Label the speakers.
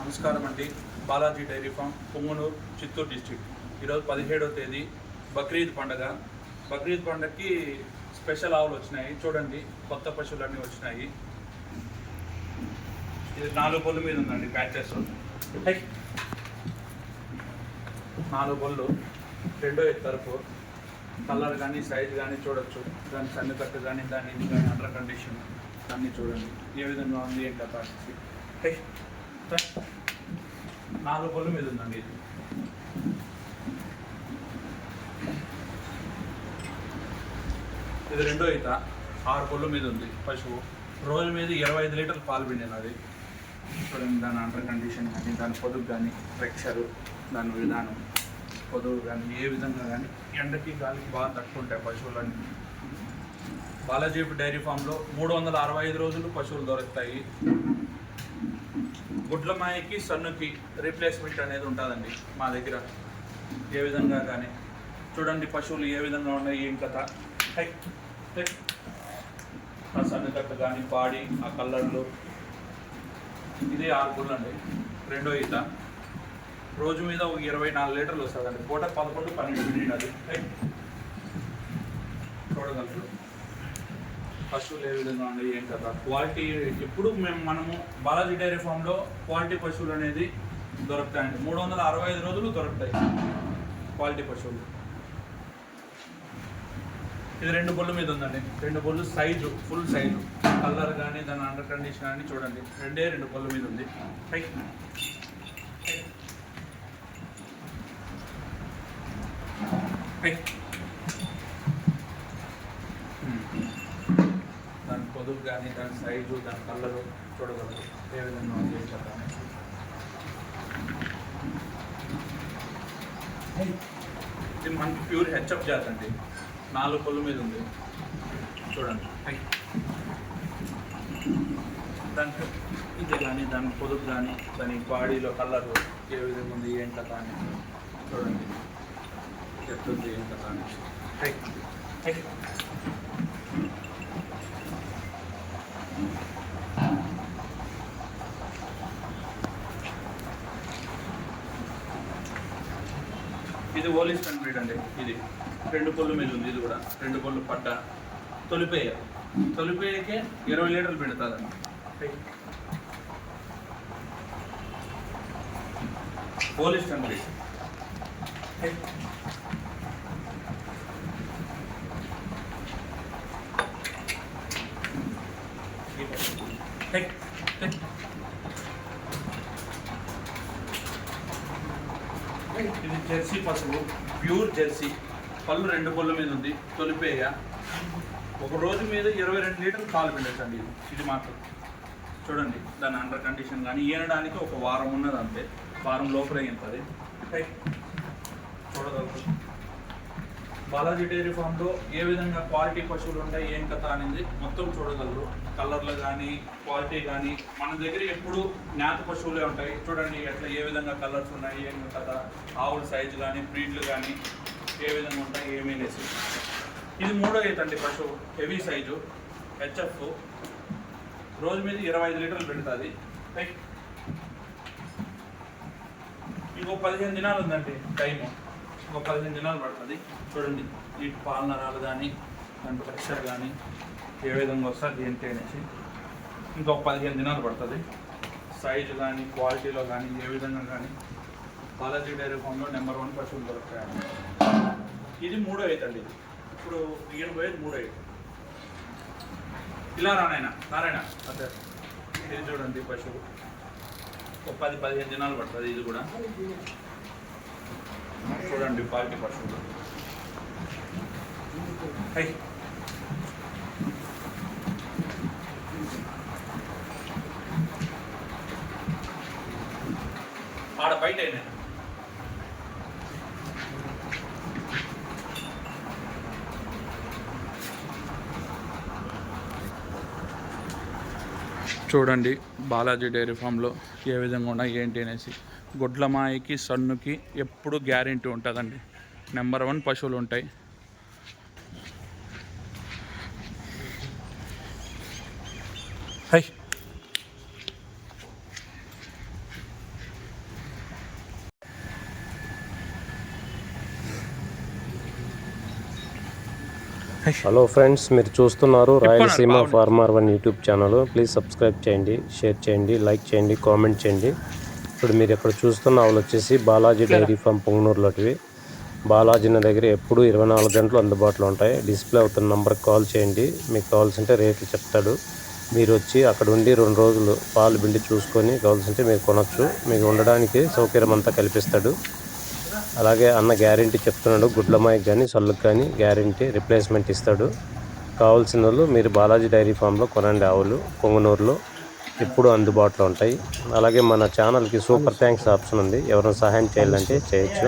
Speaker 1: నమస్కారం అండి. Balaji dairy farm, Punganur, Chittoor district. ఈరోజు 17వ తేదీ బక్రీద్ పండుగ. బక్రీద్ పండుగకి స్పెషల్ ఆవులు వచ్చినాయి. చూడండి, కొత్త పశువులన్నీ వచ్చినాయి. ఇది 4 బొల్లు మీద ఉందండి ప్యాచెస్. 4 బొల్లు, రెండో తరపు. కలర్ కానీ సైజ్ కానీ చూడొచ్చు. దాని సన్నకట్టు కానీ దాని ఇది కానీ అండర్ కండిషన్ అన్నీ చూడండి ఏ విధంగా ఉంది ఏం కదా. 4 బొల్లు మీద ఉందండి ఇది. ఇది రెండో ఈత. 6 బొల్లు మీద ఉంది పశువు. రోజు మీద 25 లీటర్లు పాలు పిండినది. అది చూడండి, దాని అండర్ కండిషన్ కానీ దాని పొదుగు కానీ ఫ్రెక్చరు, దాని విధానం పొదుగు కానీ ఏ విధంగా కానీ ఎండకి గాలికి బాగా తట్టుకుంటాయి పశువులన్నీ. బాలాజీ డైరీ ఫామ్లో 365 రోజులు పశువులు దొరుకుతాయి. గుడ్ల మాయకి సన్నుకి రీప్లేస్మెంట్ అనేది ఉంటుందండి మా దగ్గర. ఏ విధంగా కానీ చూడండి పశువులు ఏ విధంగా ఉన్నాయి ఏం కథ. ఆ సన్నుకట్టు కానీ పాడి ఆ కలర్లు. ఇది 6 బొల్లు అండి, రెండో ఈత. రోజు మీద ఒక 24 లీటర్లు వస్తుందండి. పూట 11-12 పిండినది. చూడగలరు పశువులు ఏ విధంగా ఉన్నాయి ఏం కదా. క్వాలిటీ ఎప్పుడు మనము బాలాజీ డైరీ ఫామ్లో క్వాలిటీ పశువులు అనేది దొరుకుతాయండి. 365 రోజులు దొరుకుతాయి క్వాలిటీ పశువులు. ఇది 2 బొల్లు మీద ఉందండి. 2 Bollu size, full size, colour కానీ దాని అండర్ కండిషన్ కానీ చూడండి. 2 బొల్లు మీద ఉంది. దాని పొదుగు కానీ దాని సైజు దాని కలరు చూడగలరు ఏ విధంగా ఉంది కదా. ఇది మనకి ప్యూర్ హెచ్ఎఫ్ జాతి అండి. 4 బొల్లు మీద ఉంది చూడండి. దానికి ఇది కానీ దాని పొదుగు కానీ దాని బాడీలో కలరు ఏ విధంగా ఉంది ఏం కథ అని చూడండి. ఎట్లుంది ఏం కథ అని. ఇది ఓలిస్టన్ బ్రీడ్ అండి. ఇది 2 బొల్లు మీద ఉంది. ఇది కూడా 2 బొల్లు పడ్డ తొలిపేయ. తొలిపేయకే 20 లీటర్లు పెడతాదండి. Holstein breed. ఇది జెర్సీ పశువు, ప్యూర్ జెర్సీ. పళ్ళు 2 బొల్లు మీద ఉంది. తొలిపేయ. ఒక రోజు మీద 22 లీటర్లు పాలు పిండొచ్చండి. ఇది మాత్రం చూడండి. దాని అండర్ కండిషన్ కానీ ఈనడానికి ఒక వారం ఉన్నది అంతే. వారం లోపలే ఇంతది. చూడగలరు బాలాజీ డైరీ ఫామ్లో ఏ విధంగా క్వాలిటీ పశువులు ఉంటాయి ఏం కథ అనేది మొత్తం చూడగలరు. కలర్లు కానీ క్వాలిటీ కానీ మన దగ్గర ఎప్పుడు జ్ఞాత పశువులే ఉంటాయి. చూడండి ఎట్లా ఏ విధంగా కలర్స్ ఉన్నాయి ఏం కథ. ఆవుల సైజు కానీ బ్రీడ్లు కానీ ఏ విధంగా ఉంటాయి ఏమేనేసి. ఇది 3వ ఈత అండి పశువు. Heavy size HF. రోజు మీద 25 లీటర్లు పెడుతుంది. ఇంకో 15 దినాలు ఉందండి టైము. ఇంకో 15 దినాలు పడుతుంది. చూడండి ఈ పాల నరాలు కానీ దాని ప్రెషర్ కానీ ఏ విధంగా వస్తుంది ఏంటి అనేసి. ఇంకో 15 దినాలు పడుతుంది. సైజు కానీ క్వాలిటీలో కానీ ఏ విధంగా కానీ బాలాజీ డైరీ ఫామ్లో నెంబర్ 1 పశువులు దొరుకుతాయండి. ఇది 3వ ఈత అండి. ఇప్పుడు ఈయన పోయేది 3వ ఈత. ఇలా నారాయణ అదే. ఇది చూడండి పశువు ఒక 10-15 దినాలు పడుతుంది. ఇది కూడా చూడండి క్వాలిటీ పశువులు. ఆడ బయట అయినా చూడండి బాలాజీ డైరీ ఫామ్లో ఏ విధంగా ఉన్నాయి ఏంటి అనేసి. గుడ్ల మాయకి సన్నుకి ఎప్పుడు గ్యారెంటీ ఉంటుందండి. నెంబర్ 1 పశువులు ఉంటాయి. హై
Speaker 2: హలో ఫ్రెండ్స్, మీరు చూస్తున్నారు Rayalaseema farmer one YouTube channel. Please subscribe చేయండి, షేర్ చేయండి, లైక్ చేయండి, కామెంట్ చేయండి. ఇప్పుడు మీరు ఇక్కడ చూస్తున్న ఆవులు వచ్చేసి బాలాజీ డైరీ ఫామ్ పొంగనూరులోటివి. బాలాజీ దగ్గర ఎప్పుడు 24 గంటలు అందుబాటులో ఉంటాయి. డిస్ప్లే అవుతున్న నంబర్కి కాల్ చేయండి, మీకు కావాల్సింటే రేట్లు చెప్తాడు. మీరు వచ్చి అక్కడ ఉండి 2 రోజులు పాలు పిండి చూసుకొని కావాల్సింటే మీరు కొనవచ్చు. మీకు ఉండడానికి సౌకర్యం అంతా కల్పిస్తాడు. అలాగే అన్న గ్యారెంటీ చెప్తున్నాడు, గుడ్లమాయికి కానీ సల్లుకి కానీ గ్యారెంటీ రిప్లేస్మెంట్ ఇస్తాడు. కావాల్సిన వాళ్ళు మీరు బాలాజీ డైరీ ఫామ్లో కొనండి. ఆవులు పొంగనూరులో ఎప్పుడు అందుబాటులో ఉంటాయి. అలాగే మన ఛానల్కి సూపర్ థ్యాంక్స్ ఆప్షన్ ఉంది, ఎవరైనా సహాయం చేయాలంటే చేయొచ్చు.